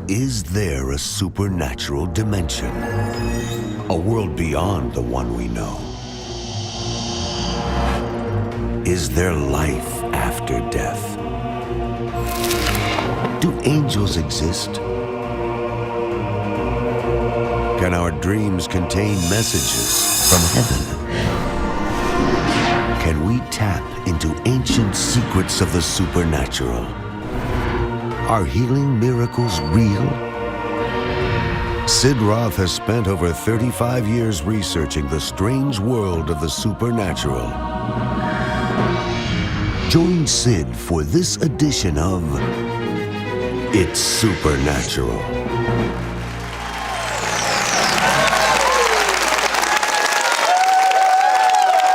Is there a supernatural dimension? A world beyond the one we know? Is there life after death? Do angels exist? Can our dreams contain messages from heaven? Can we tap into ancient secrets of the supernatural? Are healing miracles real? Sid Roth has spent over 35 years researching the strange world of the supernatural. Join Sid for this edition of It's Supernatural.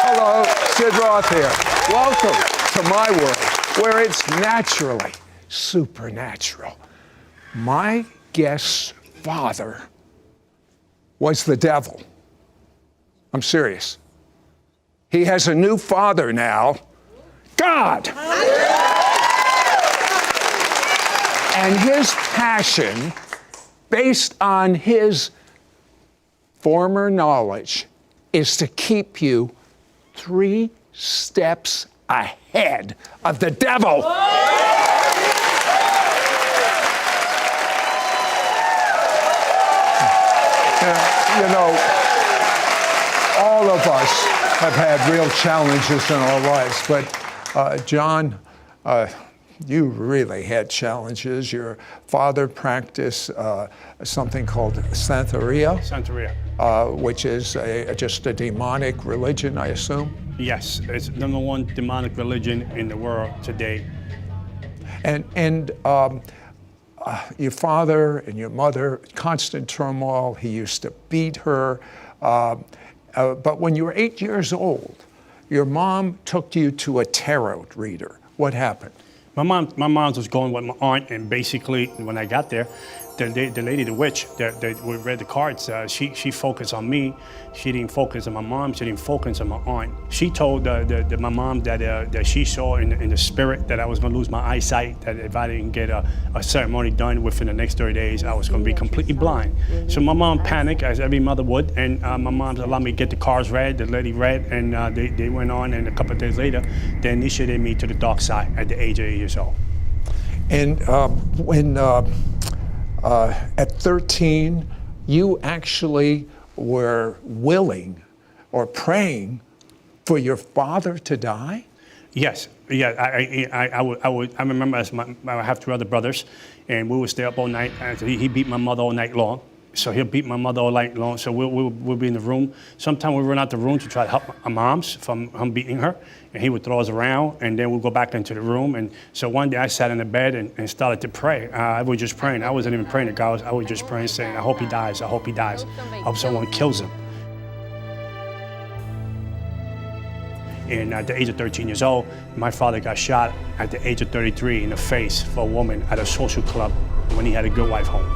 Hello, Sid Roth here. Welcome to my world, where it's naturally supernatural. My guest's father was the devil. I'm serious. He has a new father now, God. And his passion, based on his former knowledge, is to keep you 3 steps ahead of the devil. You know, all of us have had real challenges in our lives, but John, you really had challenges. Your father practiced something called Santeria. Santeria. Which is just a demonic religion, I assume? Yes, it's the #1 demonic religion in the world today. And your father and your mother, constant turmoil. He used to beat her. But when you were 8 years old, your mom took you to a tarot reader. What happened? My mom was going with my aunt, and basically when I got there, the lady, the witch, that read the cards, she focused on me. She didn't focus on my mom. She didn't focus on my aunt. She told my mom that she saw in the spirit that I was going to lose my eyesight, that if I didn't get a ceremony done within the next 30 days, I was going to be completely blind. So my mom panicked, as every mother would, and my mom allowed me to get the cards read, the lady read, and they went on, and a couple of days later, they initiated me to the dark side at the age of 8 years old. And at 13, you actually were willing or praying for your father to die? Yes, yeah. I remember I have 2 other brothers, and we would stay up all night. He beat my mother all night long. So he'll beat my mother all night long. So we'll be in the room. Sometimes we run out the room to try to help my moms from him beating her, and he would throw us around, and then we'll go back into the room. And so one day I sat in the bed and started to pray. I was just praying. I wasn't even praying to God. I was just praying, saying, I hope he dies. I hope he dies. I hope someone kills him. And at the age of 13 years old, my father got shot at the age of 33 in the face for a woman at a social club when he had a good wife home.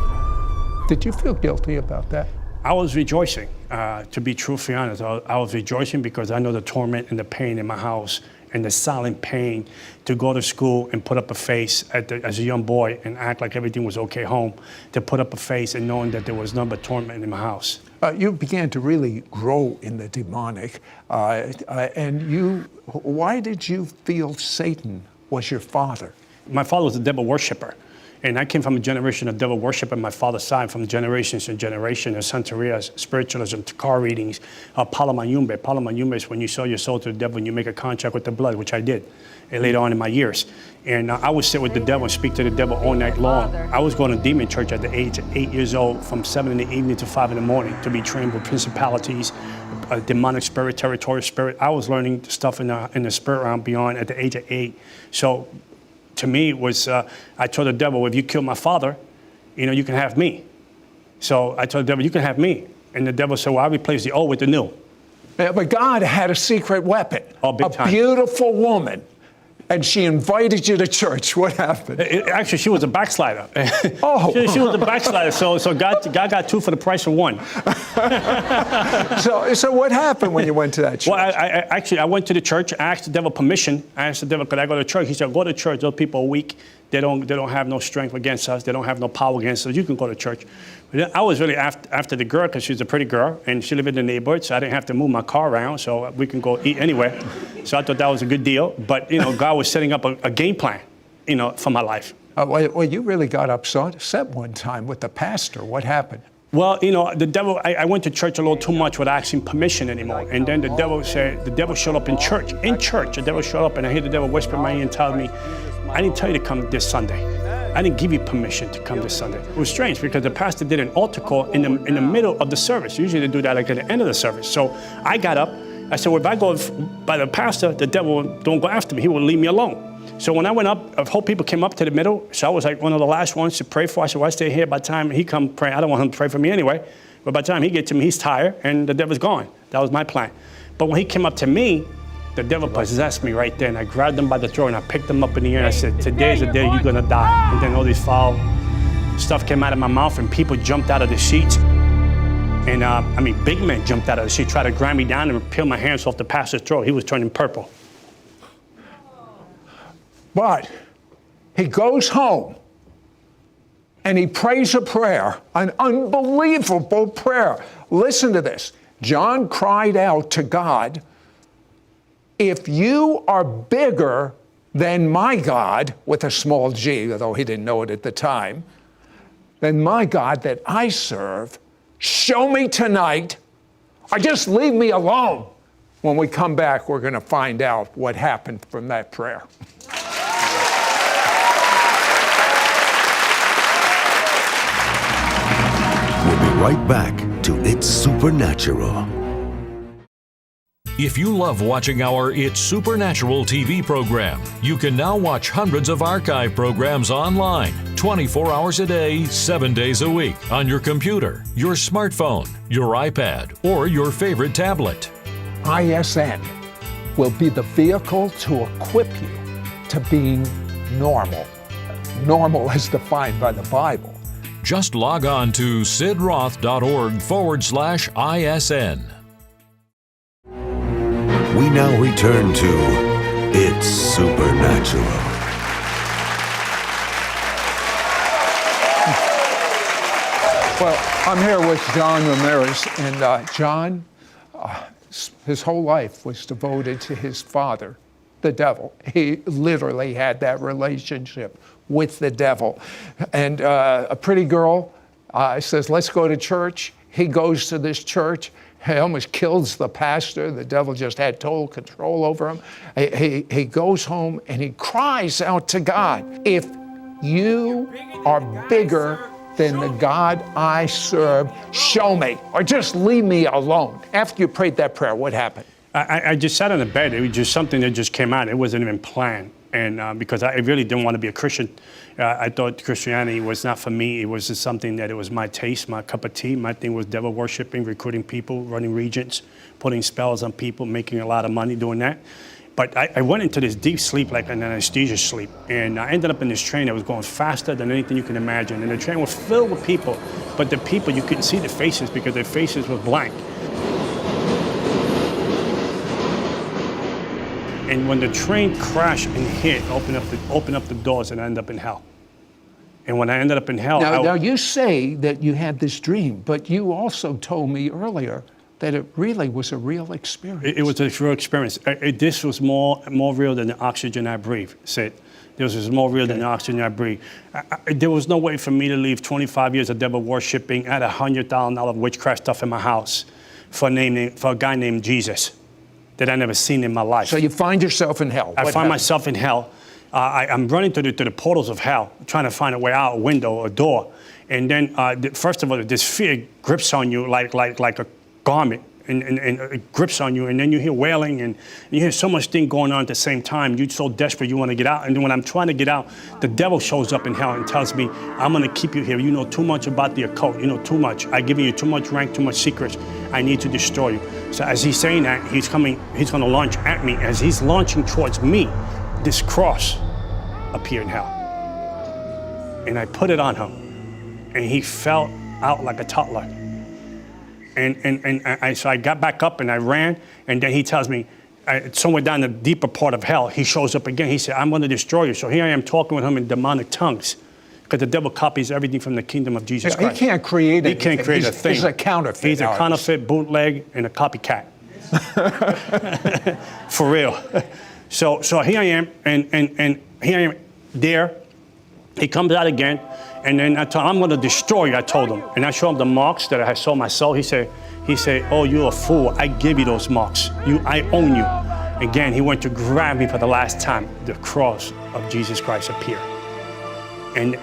Did you feel guilty about that? I was rejoicing, to be truthfully honest. I was rejoicing because I know the torment and the pain in my house and the silent pain to go to school and put up a face as a young boy and act like everything was okay home, to put up a face and knowing that there was none but torment in my house. You began to really grow in the demonic, and why did you feel Satan was your father? My father was a devil worshiper. And I came from a generation of devil worship on my father's side, from generations and generations of Santeria, spiritualism, card readings, Palo Mayumbe. Palo Mayumbe is when you sell your soul to the devil and you make a contract with the blood, which I did later on in my years. And I would sit with the devil and speak to the devil all night long. I was going to demon church at the age of 8 years old, from 7 in the evening to 5 in the morning, to be trained with principalities, demonic spirit, territorial spirit. I was learning stuff in the spirit realm beyond at the age of 8. So to me, it was, I told the devil, if you kill my father, you can have me. So I told the devil, you can have me. And the devil said, well, I'll replace the old with the new. Yeah, but God had a secret weapon. Oh, big time. A beautiful woman. And she invited you to church. What happened? Actually, she was a backslider. Oh. she was a backslider, so God got 2 for the price of 1. So what happened when you went to that church? Well, I went to the church. I asked the devil permission. I asked the devil, could I go to church? He said, go to church. Those people are weak. They don't have no strength against us. They don't have no power against us. You can go to church. But I was really after the girl because she's a pretty girl, and she lived in the neighborhood, so I didn't have to move my car around, so we can go eat anywhere. So I thought that was a good deal. But, God was setting up a game plan, for my life. Well, you really got upset one time with the pastor. What happened? Well, the devil, I went to church a little too much without asking permission anymore. And then the devil showed up in church. In church, the devil showed up, and I hear the devil whisper in my ear and tell me, I didn't tell you to come this Sunday. I didn't give you permission to come this Sunday. It was strange because the pastor did an altar call in the middle of the service. Usually they do that like at the end of the service. So I got up. I said, well, if I go by the pastor, the devil don't go after me. He will leave me alone. So when I went up, a whole people came up to the middle. So I was like one of the last ones to pray for. I said, well, I stay here. By the time he come pray, I don't want him to pray for me anyway. But by the time he gets to me, he's tired and the devil's gone. That was my plan. But when he came up to me, the devil possessed me right there. And I grabbed him by the throat and I picked him up in the air and I said, today's the day you're gonna die. And then all this foul stuff came out of my mouth and people jumped out of the seats. And big men jumped out of the seat, tried to grab me down and peel my hands off the pastor's throat. He was turning purple. But he goes home and he prays a prayer, an unbelievable prayer. Listen to this. John cried out to God, if you are bigger than my God, with a small g, although he didn't know it at the time, than my God that I serve, show me tonight, or just leave me alone. When we come back, we're going to find out what happened from that prayer. We'll be right back to It's Supernatural. If you love watching our It's Supernatural TV program, you can now watch hundreds of archive programs online, 24 hours a day, 7 days a week, on your computer, your smartphone, your iPad, or your favorite tablet. ISN will be the vehicle to equip you to being normal. Normal as defined by the Bible. Just log on to sidroth.org/ISN. We now return to It's Supernatural. Well, I'm here with John Ramirez, and John, his whole life was devoted to his father, the devil. He literally had that relationship with the devil. And a pretty girl says, let's go to church. He goes to this church. He almost kills the pastor. The devil just had total control over him. He goes home and he cries out to God, if you are bigger than the God I serve, show me, or just leave me alone. After you prayed that prayer, what happened? I just sat on the bed. It was just something that just came out. It wasn't even planned. And because I really didn't want to be a Christian. I thought Christianity was not for me. It was just something that it was my taste, my cup of tea. My thing was devil worshiping, recruiting people, running regions, putting spells on people, making a lot of money doing that. But I went into this deep sleep, like an anesthesia sleep. And I ended up in this train that was going faster than anything you can imagine. And the train was filled with people. But the people, you couldn't see their faces because their faces were blank. And when the train crashed and hit, open up the doors, and I ended up in hell. And when I ended up in hell, now you say that you had this dream, but you also told me earlier that it really was a real experience. It was a real experience. This was more real than the oxygen I breathe, Sid. This was more real than the oxygen I breathe. There was no way for me to leave 25 years of devil worshiping. I had $100,000 witchcraft stuff in my house for a guy named Jesus that I never seen in my life. So you find yourself in hell. I find myself in hell. I'm running to the portals of hell, trying to find a way out, a window, a door. And then, first of all, this fear grips on you like a garment, and it grips on you. And then you hear wailing, and you hear so much thing going on at the same time. You're so desperate, you want to get out. And then when I'm trying to get out, the devil shows up in hell and tells me, I'm going to keep you here. You know too much about the occult. You know too much. I've given you too much rank, too much secrets. I need to destroy you. So as he's saying that, he's going to launch at me. As he's launching towards me, this cross appeared in hell. And I put it on him. And he fell out like a toddler. So I got back up and I ran. And then he tells me, somewhere down the deeper part of hell, he shows up again. He said, I'm going to destroy you. So here I am talking with him in demonic tongues. Because the devil copies everything from the kingdom of Jesus Christ. He can't create anything. He can't create a thing. He's a counterfeit. He's a counterfeit, bootleg, and a copycat. For real. So here I am, and here I am there. He comes out again, and then I told him, I'm going to destroy you, I told him. And I showed him the marks that I saw myself. He said, oh, you're a fool. I give you those marks. I own you. Again, he went to grab me for the last time. The cross of Jesus Christ appeared. And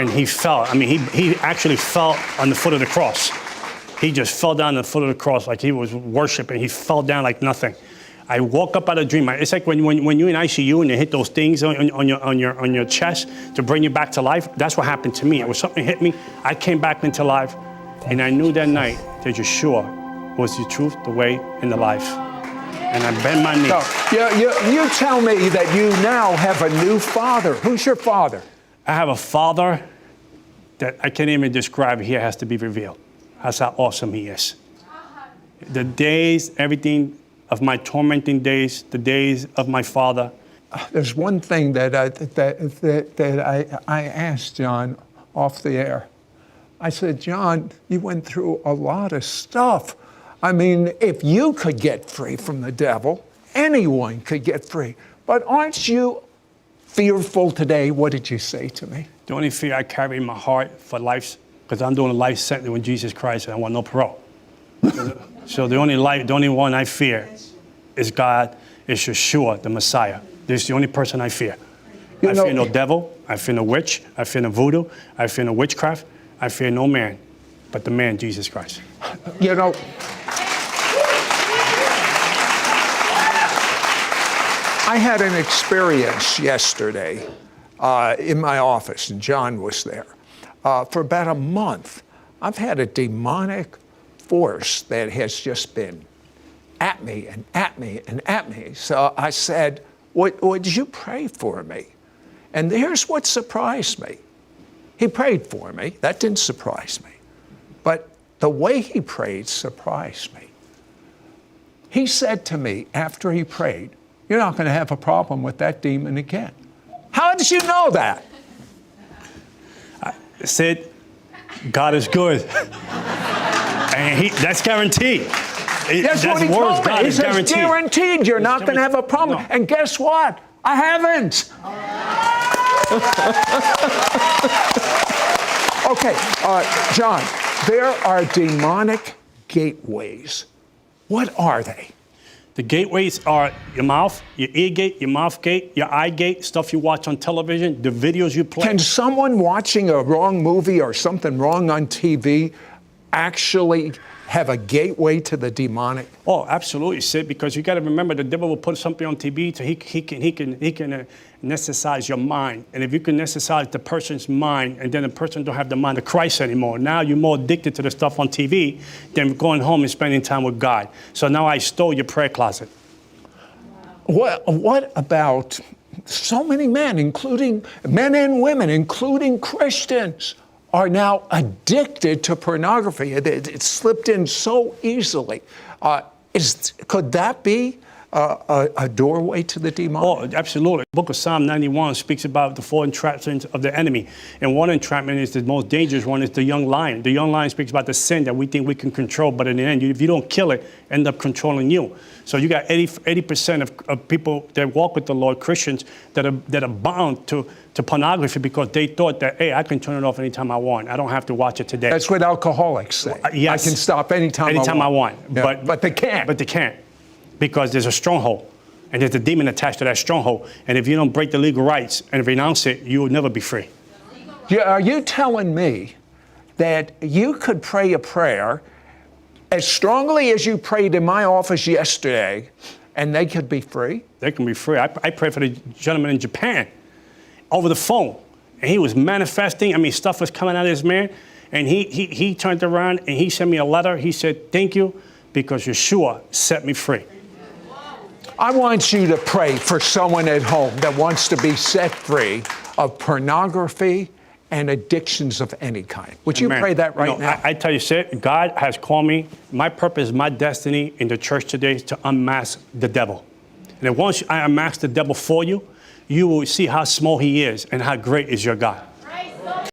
he fell. I mean, he actually fell on the foot of the cross. He just fell down on the foot of the cross like he was worshiping. He fell down like nothing. I woke up out of a dream. It's like when you're in ICU and you hit those things on your chest to bring you back to life. That's what happened to me. It was something hit me. I came back into life, and I knew that night that Yeshua was the truth, the way, and the life. And I bent my knee. So, you tell me that you now have a new father. Who's your father? I have a father that I can't even describe. Here has to be revealed. That's how awesome he is. The days, everything of my tormenting days, the days of my father. There's one thing that I asked John off the air. I said, John, you went through a lot of stuff. I mean, if you could get free from the devil, anyone could get free. But aren't you fearful today? What did you say to me? The only fear I carry in my heart for life, because I'm doing a life sentence with Jesus Christ and I want no parole. So the only one I fear is God, is Yeshua, the Messiah. This is the only person I fear. I fear no devil, I fear no witch, I fear no voodoo, I fear no witchcraft, I fear no man, but the man, Jesus Christ. You know, I had an experience yesterday in my office, and John was there. For about a month, I've had a demonic force that has just been at me and at me and at me. So I said, would you pray for me? And here's what surprised me. He prayed for me. That didn't surprise me. But the way he prayed surprised me. He said to me after he prayed, you're not going to have a problem with that demon again. How did you know that? Sid, God is good. And that's guaranteed. That's what he told me. He says, guaranteed you're not going to have a problem. No. And guess what? I haven't. Okay, John, there are demonic gateways. What are they? The gateways are your mouth, your ear gate, your mouth gate, your eye gate, stuff you watch on television, the videos you play. Can someone watching a wrong movie or something wrong on TV actually have a gateway to the demonic? Oh, absolutely, Sid, because you got to remember the devil will put something on TV so he can anesthetize your mind. And if you can anesthetize the person's mind and then the person don't have the mind of Christ anymore, now you're more addicted to the stuff on TV than going home and spending time with God. So now I stole your prayer closet. What about so many men, including men and women, including Christians, are now addicted to pornography? It slipped in so easily. Could that be a doorway to the demonic? Oh, absolutely. The book of Psalm 91 speaks about the four entrapments of the enemy. And one entrapment is the most dangerous one, is the young lion. The young lion speaks about the sin that we think we can control, but in the end, if you don't kill it, end up controlling you. So you got 80% of people that walk with the Lord, Christians, that are bound to pornography because they thought that, hey, I can turn it off anytime I want. I don't have to watch it today. That's what alcoholics say. Yes. I can stop anytime I want. Yeah. But they can't. But they can't, because there's a stronghold. And there's a demon attached to that stronghold. And if you don't break the legal rights and renounce it, you will never be free. Are you telling me that you could pray a prayer as strongly as you prayed in my office yesterday, and they could be free? They can be free. I prayed for the gentleman in Japan over the phone, and he was manifesting. I mean, stuff was coming out of this man, and he turned around and he sent me a letter. He said, thank you, because Yeshua set me free. I want you to pray for someone at home that wants to be set free of pornography and addictions of any kind. Would you pray that right now? I tell you, Sid, God has called me. My purpose, my destiny in the church today is to unmask the devil. And then once I unmask the devil for you, you will see how small he is and how great is your God.